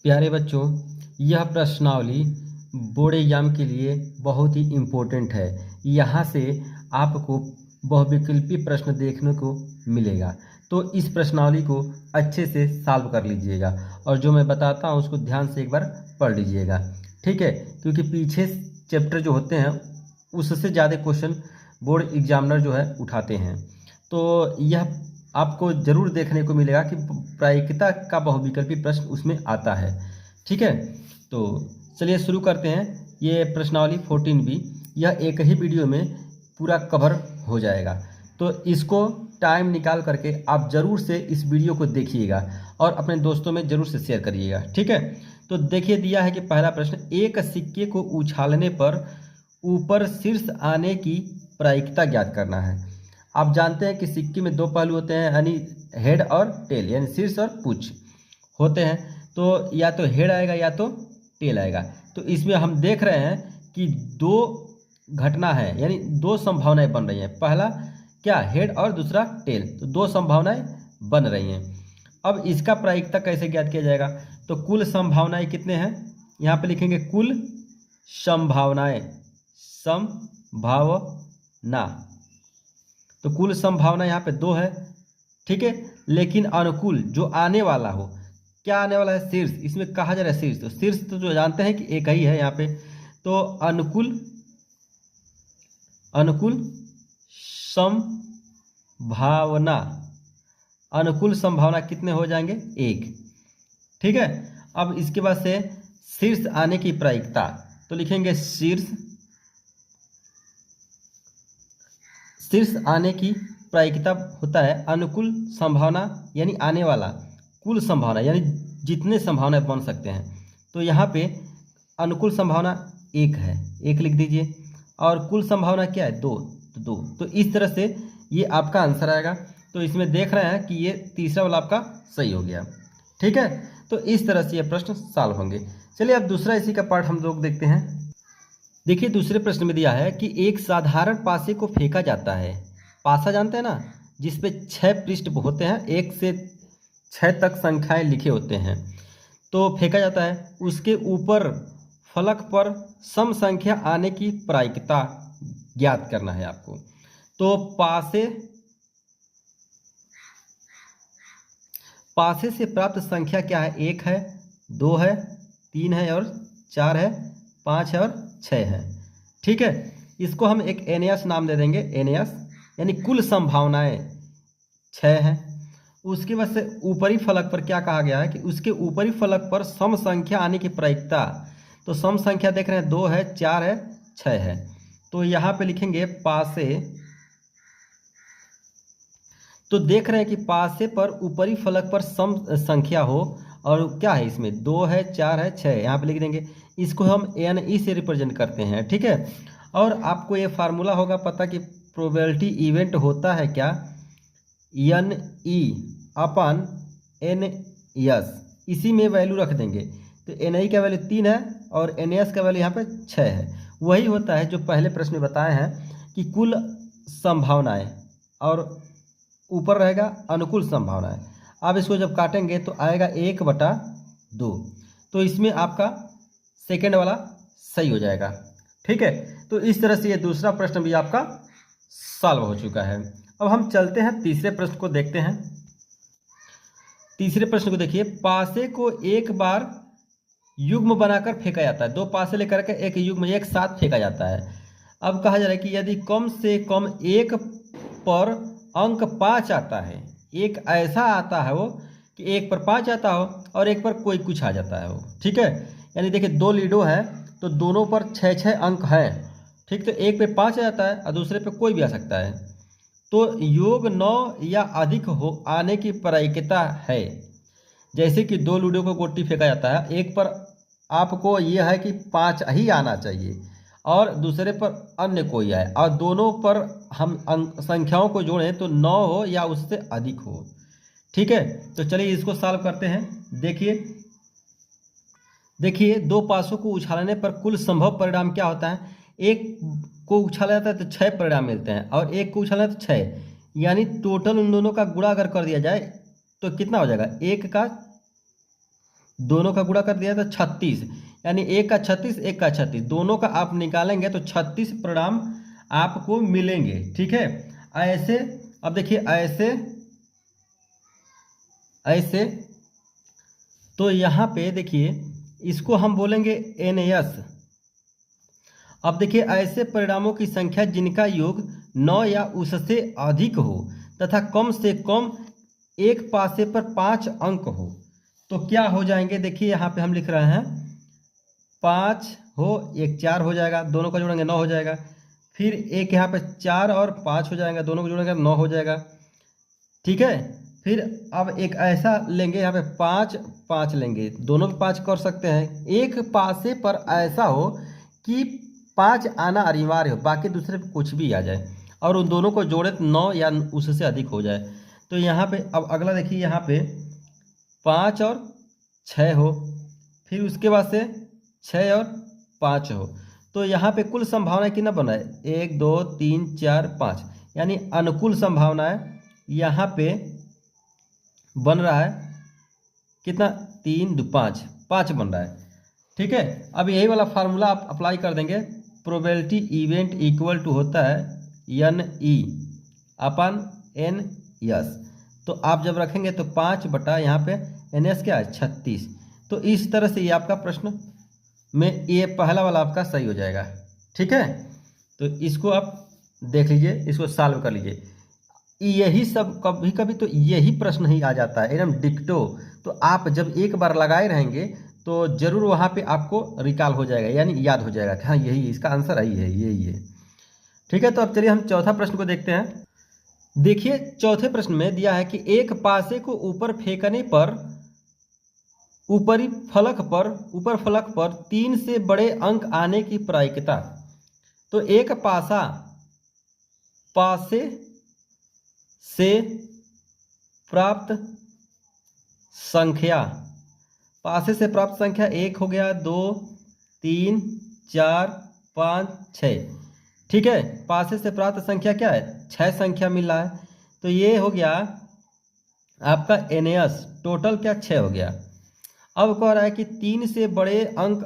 प्यारे बच्चों, यह प्रश्नावली बोर्ड एग्जाम के लिए बहुत ही इम्पोर्टेंट है। यहाँ से आपको बहुविकल्पी प्रश्न देखने को मिलेगा, तो इस प्रश्नावली को अच्छे से सॉल्व कर लीजिएगा और जो मैं बताता हूँ उसको ध्यान से एक बार पढ़ लीजिएगा, ठीक है। क्योंकि पीछे चैप्टर जो होते हैं उससे ज़्यादा क्वेश्चन बोर्ड एग्जामिनर जो है उठाते हैं, तो यह आपको ज़रूर देखने को मिलेगा कि प्रायिकता का बहुविकल्पी प्रश्न उसमें आता है, ठीक है। तो चलिए शुरू करते हैं। ये प्रश्नावली 14B यह एक ही वीडियो में पूरा कवर हो जाएगा, तो इसको टाइम निकाल करके आप ज़रूर से इस वीडियो को देखिएगा और अपने दोस्तों में ज़रूर से शेयर करिएगा, ठीक है। तो देखिए दिया है कि पहला प्रश्न, एक सिक्के को उछालने पर ऊपर शीर्ष आने की प्रायिकता ज्ञात करना है। आप जानते हैं कि सिक्के में दो पहलू होते हैं, यानी हेड और टेल, यानी शीर्ष और पूंछ होते हैं। तो या तो हेड आएगा या तो टेल आएगा। तो इसमें हम देख रहे हैं कि दो घटना है, यानी दो संभावनाएं बन रही हैं। पहला क्या, हेड, और दूसरा टेल, तो दो संभावनाएं बन रही हैं। अब इसका प्रायिकता कैसे ज्ञात किया जाएगा? तो कुल संभावनाएं कितने हैं, यहाँ पे लिखेंगे कुल संभावनाएं, संभावना, तो कुल संभावना यहाँ पे दो है, ठीक है। लेकिन अनुकूल जो आने वाला हो, क्या आने वाला है, शीर्ष, इसमें कहा जा रहा है शीर्ष, तो शीर्ष तो जो जानते हैं कि एक ही है यहाँ पे। तो अनुकूल संभावना, अनुकूल संभावना कितने हो जाएंगे, एक, ठीक है। अब इसके बाद से शीर्ष आने की प्रायिकता, तो लिखेंगे शीर्ष आने की प्रायिकता होता है अनुकूल संभावना, यानी आने वाला, कुल संभावना, यानी जितने संभावनाएं बन सकते हैं। तो यहाँ पे अनुकूल संभावना एक है, एक लिख दीजिए, और कुल संभावना क्या है, दो, तो दो। तो इस तरह से ये आपका आंसर आएगा। तो इसमें देख रहे हैं कि ये तीसरा वाला आपका सही हो गया, ठीक है। तो इस तरह से ये प्रश्न सॉल्व होंगे। चलिए अब दूसरा इसी का पार्ट हम लोग देखते हैं। देखिए दूसरे प्रश्न में दिया है कि एक साधारण पासे को फेंका जाता है। पासा जानते हैं ना, जिसपे 6 पृष्ठ होते हैं, 1 से 6 तक संख्याएं लिखे होते हैं, तो फेंका जाता है। उसके ऊपर फलक पर सम संख्या आने की प्रायिकता ज्ञात करना है आपको। तो पासे से प्राप्त संख्या क्या है, 1 है, 2 है, 3 है और 4 है, 5 है और 6 है, ठीक है। इसको हम एक एनियस नाम दे देंगे, एनियस, यानी कुल संभावनाएं 6 हैं। उसके बाद से ऊपरी फलक पर क्या कहा गया है कि उसके ऊपरी फलक पर सम संख्या आने की प्रायिकता, तो सम संख्या देख रहे हैं 2 है, 4 है, 6 है। तो यहाँ पे लिखेंगे पासे, तो देख रहे हैं कि पासे पर ऊपरी फलक पर सम संख्या हो, और क्या है इसमें 2 है, 4 है, 6 है, यहाँ पे लिख देंगे। इसको हम NE से रिप्रेजेंट करते हैं, ठीक है। और आपको ये फार्मूला होगा पता कि प्रोबेबिलिटी इवेंट होता है क्या, NE अपन NS, इसी में वैल्यू रख देंगे। तो NI का वैल्यू 3 है और NS का वैल्यू यहाँ पे 6 है। वही होता है जो पहले प्रश्न में बताए हैं कि कुल संभावनाएं, और ऊपर रहेगा अनुकूल संभावनाएं। अब इसको जब काटेंगे तो आएगा 1/2, तो इसमें आपका सेकेंड वाला सही हो जाएगा, ठीक है। तो इस तरह से ये दूसरा प्रश्न भी आपका सॉल्व हो चुका है। अब हम चलते हैं तीसरे प्रश्न को देखते हैं। तीसरे प्रश्न को देखिए, पासे को एक बार युग्म बनाकर फेंका जाता है। दो पासे लेकर के एक युग्म एक साथ फेंका जाता है। अब कहा जा रहा है कि यदि कम से कम एक पर अंक 5 आता है, एक ऐसा आता है वो कि एक पर 5 आता हो और एक पर कोई कुछ आ जाता है वो, ठीक है। यानी देखिए दो लीडो है तो दोनों पर 6-6 अंक है, ठीक। तो एक पे 5 आ जाता है और दूसरे पे कोई भी आ सकता है। तो योग 9 या अधिक हो आने की प्रायिकता है। जैसे कि दो लूडो को गोटी फेंका जाता है, एक पर आपको यह है कि 5 ही आना चाहिए और दूसरे पर अन्य कोई आए, और दोनों पर हम संख्याओं को जोड़ें तो 9 हो या उससे अधिक हो, ठीक है। तो चलिए इसको सॉल्व करते हैं। देखिए दो पासों को उछालने पर कुल संभव परिणाम क्या होता है। एक को उछाला जाता है तो 6 परिणाम मिलते हैं, और एक को उछाला तो 6, यानी टोटल उन दोनों का गुणा अगर कर दिया जाए तो कितना हो जाएगा, 1 का दोनों का गुणा कर दिया तो 36, यानी एक का 36 एक का 36, दोनों का आप निकालेंगे तो 36 परिणाम आपको मिलेंगे। ठीक है, ऐसे अब देखिए ऐसे ऐसे तो यहाँ पे देखिए इसको हम बोलेंगे NS। अब देखिए ऐसे परिणामों की संख्या जिनका योग 9 या उससे अधिक हो तथा कम से कम एक पासे पर 5 अंक हो तो क्या हो जाएंगे। देखिए यहाँ पे हम लिख रहे हैं 5 हो, एक 4 हो जाएगा, दोनों को जोड़ेंगे 9 हो जाएगा, फिर एक यहाँ पे 4 और 5 हो जाएगा, दोनों को जोड़ेंगे 9 हो जाएगा। ठीक है, फिर अब एक ऐसा लेंगे यहाँ पे 5 5 लेंगे, दोनों पे 5 कर सकते हैं। एक पासे पर ऐसा हो कि 5 आना अनिवार्य हो, बाकी दूसरे पे कुछ भी आ जाए और उन दोनों को जोड़े तो 9 या उससे अधिक हो जाए। तो यहाँ पे अब अगला देखिए यहाँ पे 5 और 6 हो, फिर उसके बाद से 6 और 5 हो, तो यहाँ पे कुल संभावना कितना बना है 1 2 3 4 5, यानी अनुकूल संभावनाएं यहाँ पे बन रहा है कितना 3 2 5 5 बन रहा है। ठीक है, अब यही वाला फार्मूला आप अप्लाई कर देंगे, प्रोबेबिलिटी इवेंट इक्वल टू होता है NE अपन NS। तो आप जब रखेंगे तो 5 बटा यहाँ पे NS क्या है 36। तो इस तरह से ये आपका प्रश्न में ये पहला वाला आपका सही हो जाएगा। ठीक है, तो इसको आप देख लीजिए, इसको सॉल्व कर लीजिए। यही सब कभी कभी तो यही प्रश्न ही आ जाता है एकदम डिक्टो, तो आप जब एक बार लगाए रहेंगे तो जरूर वहाँ पे आपको रिकॉल हो जाएगा, यानी याद हो जाएगा कि हाँ यही इसका आंसर यही है यही है। ठीक है, तो अब चलिए हम चौथा प्रश्न को देखते हैं। देखिए चौथे प्रश्न में दिया है कि एक पासे को ऊपर फेंकने पर ऊपर फलक पर 3 से बड़े अंक आने की प्रायिकता। तो एक पासे से प्राप्त संख्या, पासे से प्राप्त संख्या 1 हो गया, 2 3 4 5 6। ठीक है, पासे से प्राप्त संख्या क्या है 6 संख्या मिल रहा है, तो ये हो गया आपका NS, टोटल क्या 6 हो गया। अब कह रहा है कि 3 से बड़े अंक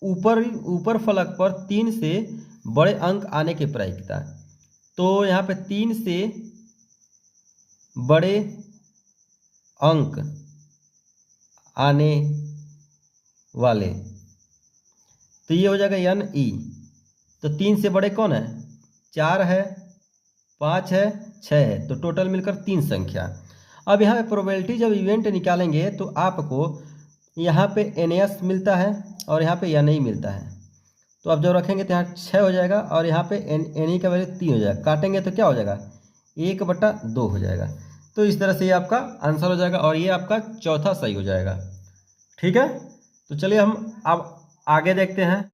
ऊपर फलक पर 3 से बड़े अंक आने की प्रायिकता। तो यहाँ पे 3 से बड़े अंक आने वाले, तो ये हो जाएगा NE। तो 3 से बड़े कौन है 4 है 5 है 6 है, तो टोटल मिलकर 3 संख्या। अब यहाँ पे प्रोबेबिलिटी जब इवेंट निकालेंगे तो आपको यहाँ पे NS मिलता है और यहाँ पे NE मिलता है, तो आप जब रखेंगे तो यहाँ 6 हो जाएगा और यहाँ पे NE का वैल्यू 3 हो जाएगा, काटेंगे तो क्या हो जाएगा 1/2 हो जाएगा। तो इस तरह से ये आपका आंसर हो जाएगा और ये आपका चौथा सही हो जाएगा। ठीक है, तो चलिए हम अब आगे देखते हैं।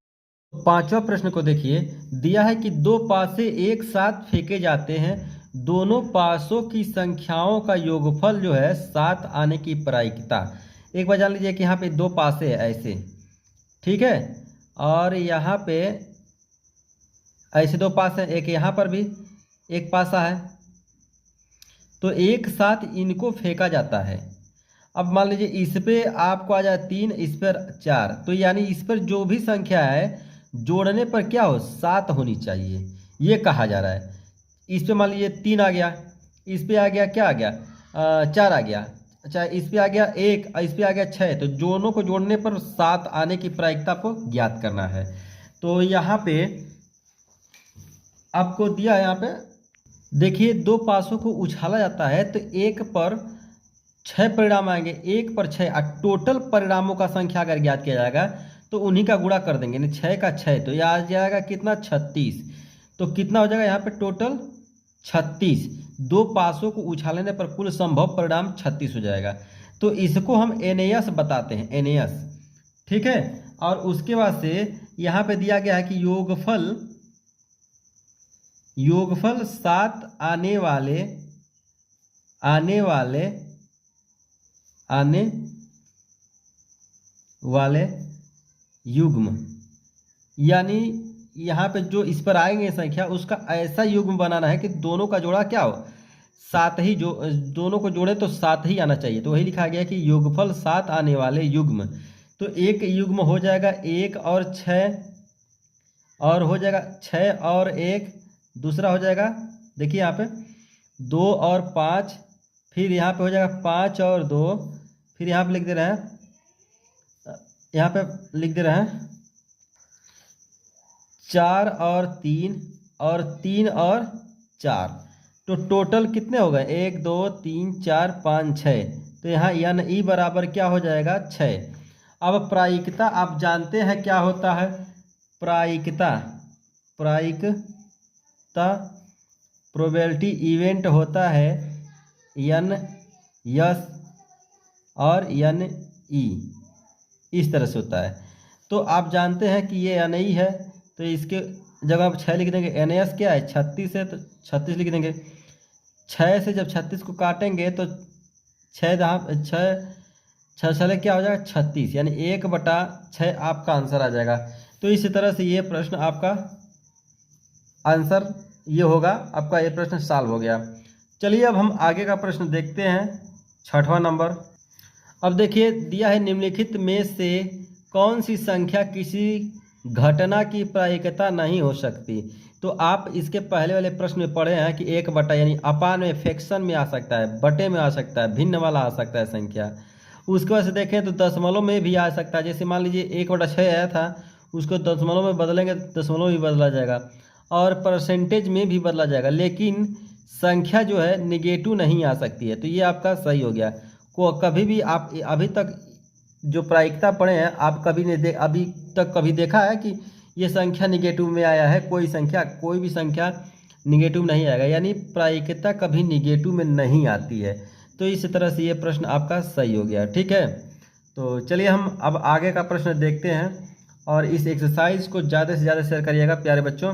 पांचवा प्रश्न को देखिए, दिया है कि 2 पासे एक साथ फेंके जाते हैं, दोनों पासों की संख्याओं का योगफल जो है 7 आने की प्रायिकता। एक बार जान लीजिए कि यहाँ पे 2 पासे है ऐसे, ठीक है, और यहाँ पे ऐसे 2 पास है, एक यहाँ पर भी एक पासा है, तो एक साथ इनको फेंका जाता है। अब मान लीजिए इस पे आपको आ जाए 3, इस पर 4, तो यानी इस पर जो भी संख्या है जोड़ने पर क्या हो 7 होनी चाहिए, ये कहा जा रहा है। इस पे मान लीजिए 3 आ गया, इस पे आ गया क्या आ गया 4 आ गया, अच्छा इस पे आ गया 1, इस पे आ गया 6, तो दोनों को जोड़ने पर 7 आने की प्रायिकता को ज्ञात करना है। तो यहाँ पे आपको दिया है, यहाँ पे देखिए 2 पासों को उछाला जाता है तो एक पर 6 परिणाम आएंगे, 1 पर 6, और टोटल परिणामों का संख्या अगर ज्ञात किया जाएगा तो उन्हीं का गुणा कर देंगे, यानी 6 का 6, तो यह आ जाएगा कितना 36। तो कितना हो जाएगा यहाँ पे टोटल 36, 2 पासों को उछालने पर कुल संभव परिणाम 36 हो जाएगा। तो इसको हम NAS बताते हैं, NAS। ठीक है, और उसके बाद से यहाँ पे दिया गया है कि योगफल 7 आने वाले युग्म, यानी यहाँ पे जो इस पर आएंगे संख्या उसका ऐसा युग्म बनाना है कि दोनों का जोड़ा क्या हो सात ही, जो दोनों को जोड़े तो सात ही आना चाहिए, तो वही लिखा गया कि योगफल 7 आने वाले युग्म। तो एक युग्म हो जाएगा 1 और 6, और हो जाएगा 6 और 1, दूसरा हो जाएगा देखिए यहाँ पे 2 और 5, फिर यहाँ पे हो जाएगा 5 और 2, फिर यहाँ पे लिख दे रहे हैं, यहाँ पे लिख दे रहे हैं 4 और 3, और 3 और 4, तो टोटल कितने हो गए 1 2 3 4 5 6, तो यहाँ यान ई बराबर क्या हो जाएगा 6। अब प्रायिकता आप जानते हैं क्या होता है, प्रायिकता प्रोबेबिलिटी इवेंट होता है एन एस और एन ई, इस तरह से होता है। तो आप जानते हैं कि ये एन ई है, तो इसके जगह आप 6 लिख देंगे। एन एस क्या है 36 है, तो 36 लिख देंगे। 6 से जब 36 को काटेंगे तो 6 क्या हो जाएगा 36, यानी 1/6 आपका आंसर आ जाएगा। तो इसी तरह से ये प्रश्न आपका आंसर ये होगा, आपका ये प्रश्न सॉल्व हो गया। चलिए अब हम आगे का प्रश्न देखते हैं, 6वां नंबर। अब देखिए दिया है निम्नलिखित में से कौन सी संख्या किसी घटना की प्रायिकता नहीं हो सकती। तो आप इसके पहले वाले प्रश्न में पढ़े हैं कि 1/, यानी अपान में, फ्रैक्शन में आ सकता है, बटे में आ सकता है, भिन्न वाला आ सकता है संख्या। उसके बाद से देखें तो दशमलव में भी आ सकता है, जैसे मान लीजिए 1/6 आया था, उसको दशमलव में बदलेंगे तो दशमलव भी बदला जाएगा, और परसेंटेज में भी बदला जाएगा, लेकिन संख्या जो है निगेटिव नहीं आ सकती है। तो ये आपका सही हो गया। को कभी भी आप अभी तक जो प्रायिकता पढ़े हैं, आप कभी ने अभी तक कभी देखा है कि ये संख्या निगेटिव में आया है? कोई भी संख्या निगेटिव नहीं आएगा, यानी प्रायिकता कभी निगेटिव में नहीं आती है। तो इस तरह से ये प्रश्न आपका सही हो गया। ठीक है, तो चलिए हम अब आगे का प्रश्न देखते हैं, और इस एक्सरसाइज को ज़्यादा से ज़्यादा शेयर करिएगा प्यारे बच्चों,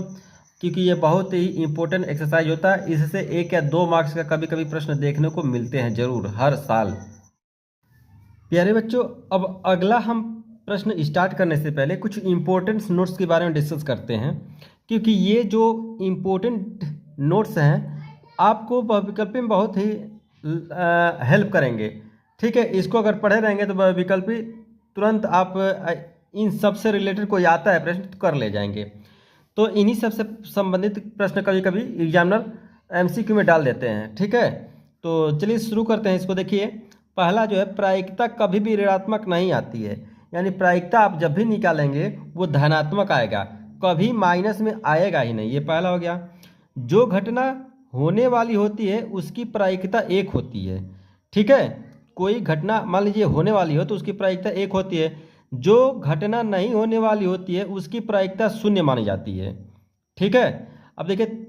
क्योंकि ये बहुत ही इंपॉर्टेंट एक्सरसाइज होता है। इससे 1 या 2 मार्क्स का कभी कभी प्रश्न देखने को मिलते हैं जरूर हर साल। प्यारे बच्चों, अब अगला हम प्रश्न स्टार्ट करने से पहले कुछ इम्पोर्टेंट नोट्स के बारे में डिस्कस करते हैं, क्योंकि ये जो इम्पोर्टेंट नोट्स हैं आपको बहुविकल्पी में बहुत ही हेल्प करेंगे। ठीक है, इसको अगर पढ़े रहेंगे तो बहुविकल्पी तुरंत आप इन सब से रिलेटेड कोई आता है प्रश्न तो कर ले जाएंगे। तो इन्हीं सब से संबंधित प्रश्न कभी कभी एग्जामिनर एमसीक्यू में डाल देते हैं। ठीक है, तो चलिए शुरू करते हैं इसको। देखिए पहला जो है, प्रायिकता कभी भी ऋणात्मक नहीं आती है, यानी प्रायिकता आप जब भी निकालेंगे वो धनात्मक आएगा, कभी माइनस में आएगा ही नहीं। ये पहला हो गया। जो घटना होने वाली होती है उसकी प्रायिकता 1 होती है। ठीक है, कोई घटना मान लीजिए होने वाली हो तो उसकी प्रायिकता 1 होती है। जो घटना नहीं होने वाली होती है उसकी प्रायिकता 0 मानी जाती है। ठीक है, अब देखिए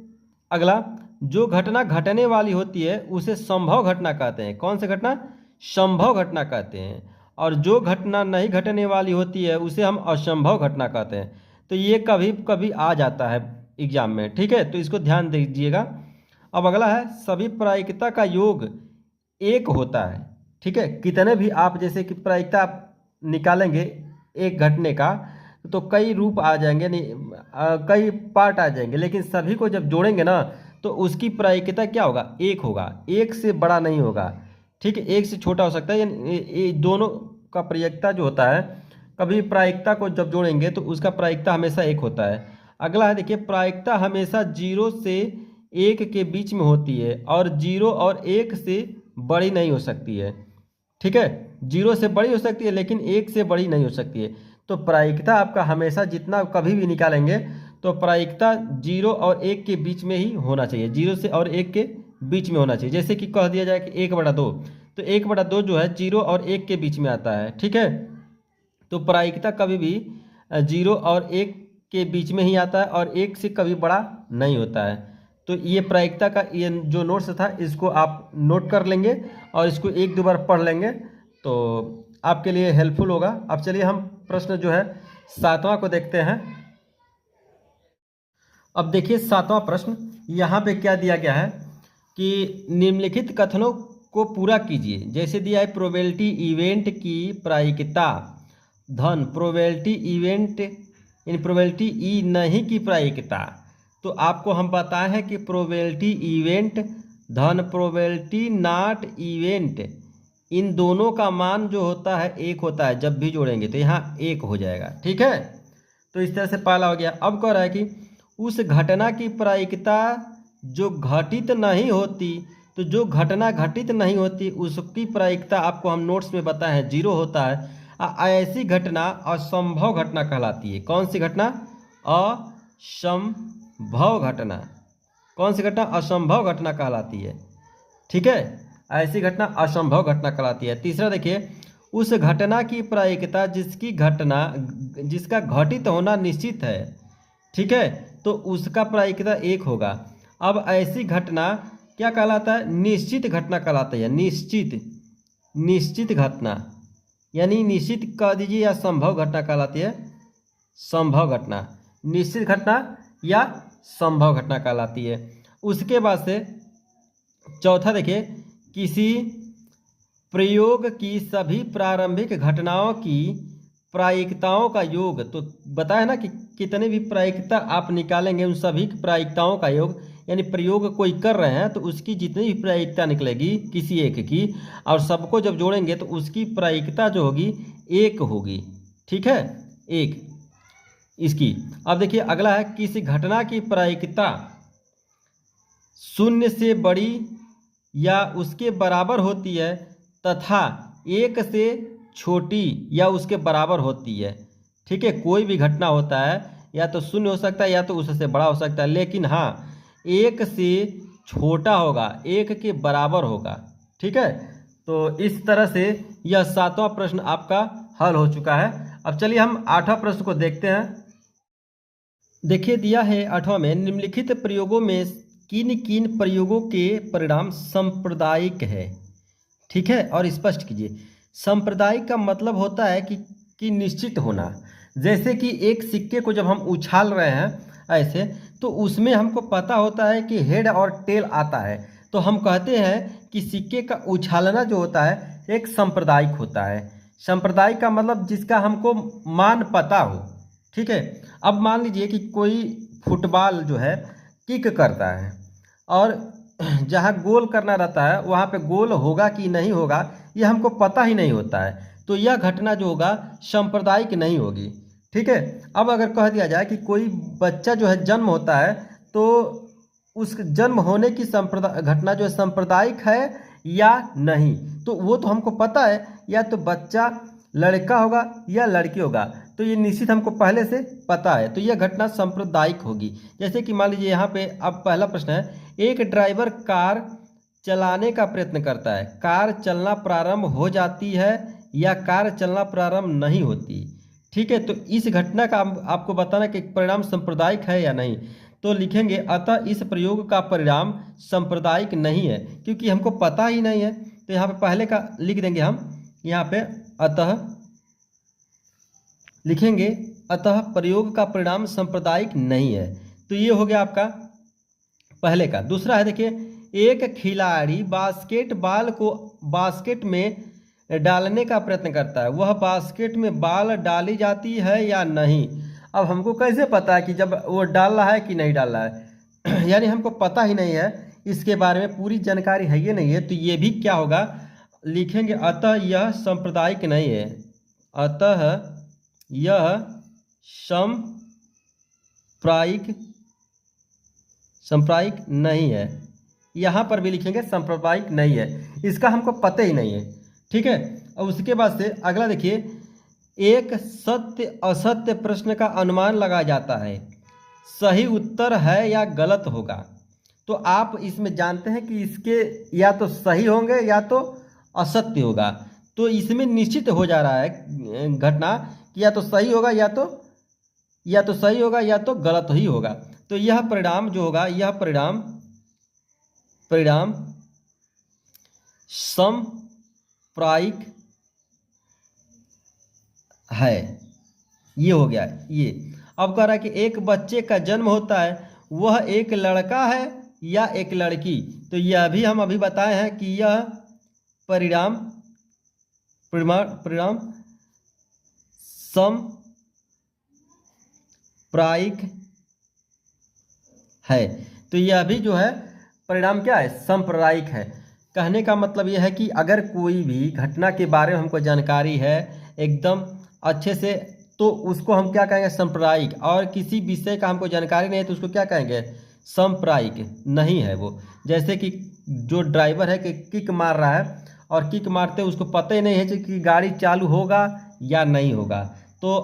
अगला, जो घटना घटने वाली होती है उसे संभव घटना कहते हैं। कौन सी घटना? संभव घटना कहते हैं। और जो घटना नहीं घटने वाली होती है उसे हम असंभव घटना कहते हैं। तो ये कभी कभी आ जाता है एग्जाम में। ठीक है, तो इसको ध्यान दीजिएगा। अब अगला है, सभी प्रायिकता का योग 1 होता है। ठीक है, कितने भी आप जैसे कि प्रायिकता आप निकालेंगे एक घटने का तो कई रूप आ जाएंगे, कई पार्ट आ जाएंगे, लेकिन सभी को जब जोड़ेंगे ना तो उसकी प्रायिकता क्या होगा? 1 होगा, 1 से बड़ा नहीं होगा। ठीक है, 1 से छोटा हो सकता है, यानी दोनों का प्रायिकता जो होता है, कभी प्रायिकता को जब जोड़ेंगे तो उसका प्रायिकता हमेशा 1 होता है। अगला है देखिए, प्रायिकता हमेशा 0 से 1 के बीच में होती है, और 0 और 1 से बड़ी नहीं हो सकती है। ठीक है, 0 से बड़ी हो सकती है लेकिन 1 से बड़ी नहीं हो सकती है। तो प्रायिकता आपका हमेशा जितना कभी भी निकालेंगे तो प्रायिकता 0 और 1 के बीच में ही होना चाहिए, 0 से और 1 के बीच में होना चाहिए। जैसे कि कह दिया जाए कि 1/2, तो 1/2 जो है 0 और 1 के बीच में आता है। ठीक है, तो प्रायिकता कभी भी 0 और 1 के बीच में ही आता है, और 1 से कभी बड़ा नहीं होता है। तो ये प्रायिकता का ये जो नोट्स था इसको आप नोट कर लेंगे और इसको 1-2 बार पढ़ लेंगे तो आपके लिए हेल्पफुल होगा। अब चलिए हम प्रश्न जो है 7वां को देखते हैं। अब देखिए 7वां प्रश्न, यहाँ पे क्या दिया गया है कि निम्नलिखित कथनों को पूरा कीजिए। जैसे दिया है, प्रोबेबिलिटी इवेंट की प्रायिकता धन probability event in probability E नहीं की प्रायिकता। तो आपको हम बताए हैं कि प्रोबेबिलिटी इवेंट धन प्रोबेबिलिटी नॉट इवेंट, इन दोनों का मान जो होता है एक होता है जब भी जोड़ेंगे, तो यहाँ एक हो जाएगा। ठीक है, तो इस तरह से पहला हो गया। अब कह रहा है कि उस घटना की प्रायिकता जो घटित नहीं होती, तो जो घटना घटित नहीं होती उसकी प्रायिकता आपको हम नोट्स में बताए हैं 0 होता है। ऐसी घटना असंभव घटना कहलाती है। कौन सी घटना? असंभव घटना। कौन सी घटना? असंभव घटना कहलाती है। ठीक है, ऐसी घटना असंभव घटना कहलाती है। तीसरा देखिए, उस घटना की प्रायिकता जिसका घटित होना निश्चित है। ठीक है, तो उसका प्रायिकता 1 होगा। अब ऐसी घटना क्या कहलाता है? निश्चित घटना कहलाता है। निश्चित घटना, यानी निश्चित कह दीजिए या संभव घटना कहलाती है। संभव घटना, निश्चित घटना या संभव घटना कहलाती है। उसके बाद से चौथा देखिए, किसी प्रयोग की सभी प्रारंभिक घटनाओं की प्रायिकताओं का योग, तो बताया ना कि कितने भी प्रायिकता आप निकालेंगे उन सभी प्रायिकताओं का योग, यानी प्रयोग कोई कर रहे हैं तो उसकी जितनी भी प्रायिकता निकलेगी किसी एक की, और सबको जब जोड़ेंगे तो उसकी प्रायिकता जो होगी 1 होगी। ठीक है, 1 इसकी। अब देखिए अगला है, किसी घटना की प्रायिकता 0 से बड़ी या उसके बराबर होती है तथा 1 से छोटी या उसके बराबर होती है। ठीक है, कोई भी घटना होता है या तो 0 हो सकता है या तो उससे बड़ा हो सकता है, लेकिन हाँ 1 से छोटा होगा, 1 के बराबर होगा। ठीक है, तो इस तरह से यह 7वां प्रश्न आपका हल हो चुका है। अब चलिए हम 8वां प्रश्न को देखते हैं। देखिए दिया है 8वां में, निम्नलिखित प्रयोगों में किन किन प्रयोगों के परिणाम सांप्रदायिक है। ठीक है, और स्पष्ट कीजिए। सांप्रदायिक का मतलब होता है कि निश्चित होना। जैसे कि एक सिक्के को जब हम उछाल रहे हैं ऐसे, तो उसमें हमको पता होता है कि हेड और टेल आता है, तो हम कहते हैं कि सिक्के का उछालना जो होता है एक सांप्रदायिक होता है। सांप्रदायिक का मतलब जिसका हमको मान पता हो। ठीक है, अब मान लीजिए कि कोई फुटबॉल जो है किक करता है और जहाँ गोल करना रहता है वहाँ पे गोल होगा कि नहीं होगा ये हमको पता ही नहीं होता है, तो यह घटना जो होगा सांप्रदायिक नहीं होगी। ठीक है, अब अगर कह दिया जाए कि कोई बच्चा जो है जन्म होता है, तो उस जन्म होने की घटना जो है सांप्रदायिक है या नहीं, तो वो तो हमको पता है, या तो बच्चा लड़का होगा या लड़की होगा, तो ये निश्चित हमको पहले से पता है, तो यह घटना सांप्रदायिक होगी। जैसे कि मान लीजिए यहाँ पे अब पहला प्रश्न है, एक ड्राइवर कार चलाने का प्रयत्न करता है, कार चलना प्रारंभ हो जाती है या कार चलना प्रारंभ नहीं होती। ठीक है, तो इस घटना का आपको बताना कि परिणाम सांप्रदायिक है या नहीं, तो लिखेंगे अतः इस प्रयोग का परिणाम सांप्रदायिक नहीं है, क्योंकि हमको पता ही नहीं है। तो यहाँ पे पहले का लिख देंगे हम, यहाँ पे अतः लिखेंगे अतः प्रयोग का परिणाम सांप्रदायिक नहीं है। तो ये हो गया आपका पहले का। दूसरा है देखिए, एक खिलाड़ी बास्केटबॉल को बास्केट में डालने का प्रयत्न करता है, वह बास्केट में बॉल डाली जाती है या नहीं। अब हमको कैसे पता है कि जब वो डाल रहा है कि नहीं डाल रहा है यानी हमको पता ही नहीं है, इसके बारे में पूरी जानकारी है ये नहीं है, तो ये भी क्या होगा, लिखेंगे अतः यह सांप्रदायिक नहीं है। अतः यह सांप्रदायिक नहीं है। यहाँ पर भी लिखेंगे सांप्रदायिक नहीं है, इसका हमको पता ही नहीं है। ठीक है, और उसके बाद से अगला देखिए, एक सत्य असत्य प्रश्न का अनुमान लगाया जाता है, सही उत्तर है या गलत होगा। तो आप इसमें जानते हैं कि इसके या तो सही होंगे या तो असत्य होगा, तो इसमें निश्चित हो जा रहा है घटना कि या तो सही होगा या तो सही होगा या तो गलत ही होगा। तो यह परिणाम जो होगा, यह परिणाम सांप्रदायिक है। ये हो गया ये। अब कह रहा है कि एक बच्चे का जन्म होता है, वह एक लड़का है या एक लड़की, तो यह भी हम अभी बताए हैं कि यह परिणाम सांप्रदायिक है। तो यह भी जो है परिणाम क्या है, सांप्रदायिक है। कहने का मतलब यह है कि अगर कोई भी घटना के बारे में हमको जानकारी है एकदम अच्छे से, तो उसको हम क्या कहेंगे, सांप्रदायिक। और किसी विषय का हमको जानकारी नहीं है तो उसको क्या कहेंगे, सांप्रदायिक नहीं है वो। जैसे कि जो ड्राइवर है कि किक मार रहा है और किक मारते उसको पता ही नहीं है कि गाड़ी चालू होगा या नहीं होगा, तो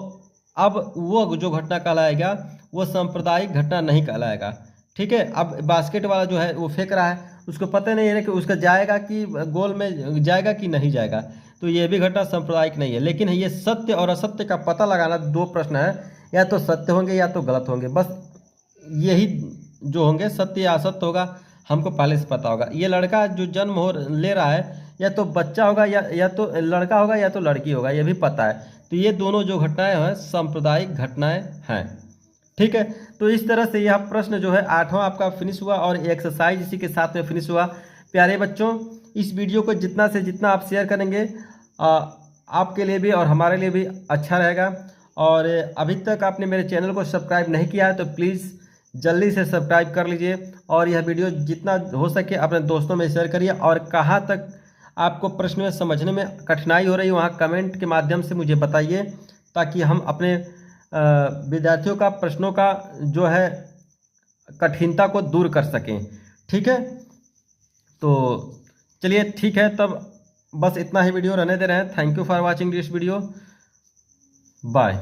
अब वो जो घटना कहलाएगा वो सांप्रदायिक घटना नहीं कहलाएगा। ठीक है। अब बास्केट वाला जो है वो फेंक रहा है, उसको पता नहीं है कि उसका जाएगा कि गोल में जाएगा कि नहीं जाएगा, तो ये भी घटना सांप्रदायिक नहीं है। लेकिन ये सत्य और असत्य का पता लगाना, दो प्रश्न है, या तो सत्य होंगे या तो गलत होंगे, बस यही जो होंगे, सत्य या असत्य होगा, हमको पहले से पता होगा। ये लड़का जो जन्म हो ले रहा है, या तो बच्चा होगा या तो लड़का होगा या तो लड़की होगा, ये भी पता है। तो ये दोनों जो घटनाएं हैं सांप्रदायिक घटनाएं हैं। ठीक है। तो इस तरह से यह प्रश्न जो है 8वां आपका फिनिश हुआ और एक्सरसाइज इसी के साथ में फिनिश हुआ। प्यारे बच्चों, इस वीडियो को जितना से जितना आप शेयर करेंगे आपके लिए भी और हमारे लिए भी अच्छा रहेगा। और अभी तक आपने मेरे चैनल को सब्सक्राइब नहीं किया है तो प्लीज़ जल्दी से सब्सक्राइब कर लीजिए और यह वीडियो जितना हो सके अपने दोस्तों में शेयर करिए। और कहाँ तक आपको प्रश्न में समझने में कठिनाई हो रही है वहाँ कमेंट के माध्यम से मुझे बताइए, ताकि हम अपने विद्यार्थियों का प्रश्नों का जो है कठिनता को दूर कर सकें। ठीक है। तो चलिए ठीक है, तब बस इतना ही वीडियो रहने दे रहे हैं। Thank you for watching this video. Bye.